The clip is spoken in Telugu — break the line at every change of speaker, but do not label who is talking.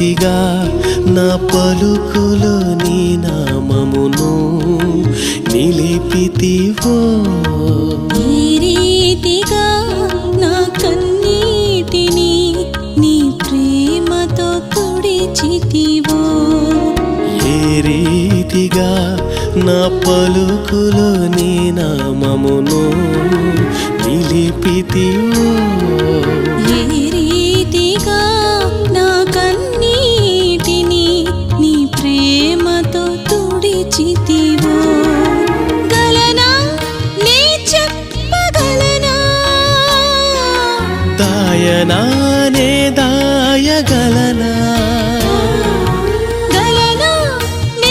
రీతిగా నా పలుకులో నీ నామమును నిలిపితివో,
ఈ రీతిగా నా కన్నీటిని నీ ప్రేమతో తుడిచితివో,
ఏ రీతిగా నా పలుకులో నీ నామమును నిలిపితివో,
ఏ రీతిగా నా కన్నీటిని నీ ప్రేమతో తుడిచితివో. గలనా నే చెప్పగలనా,
దాయనా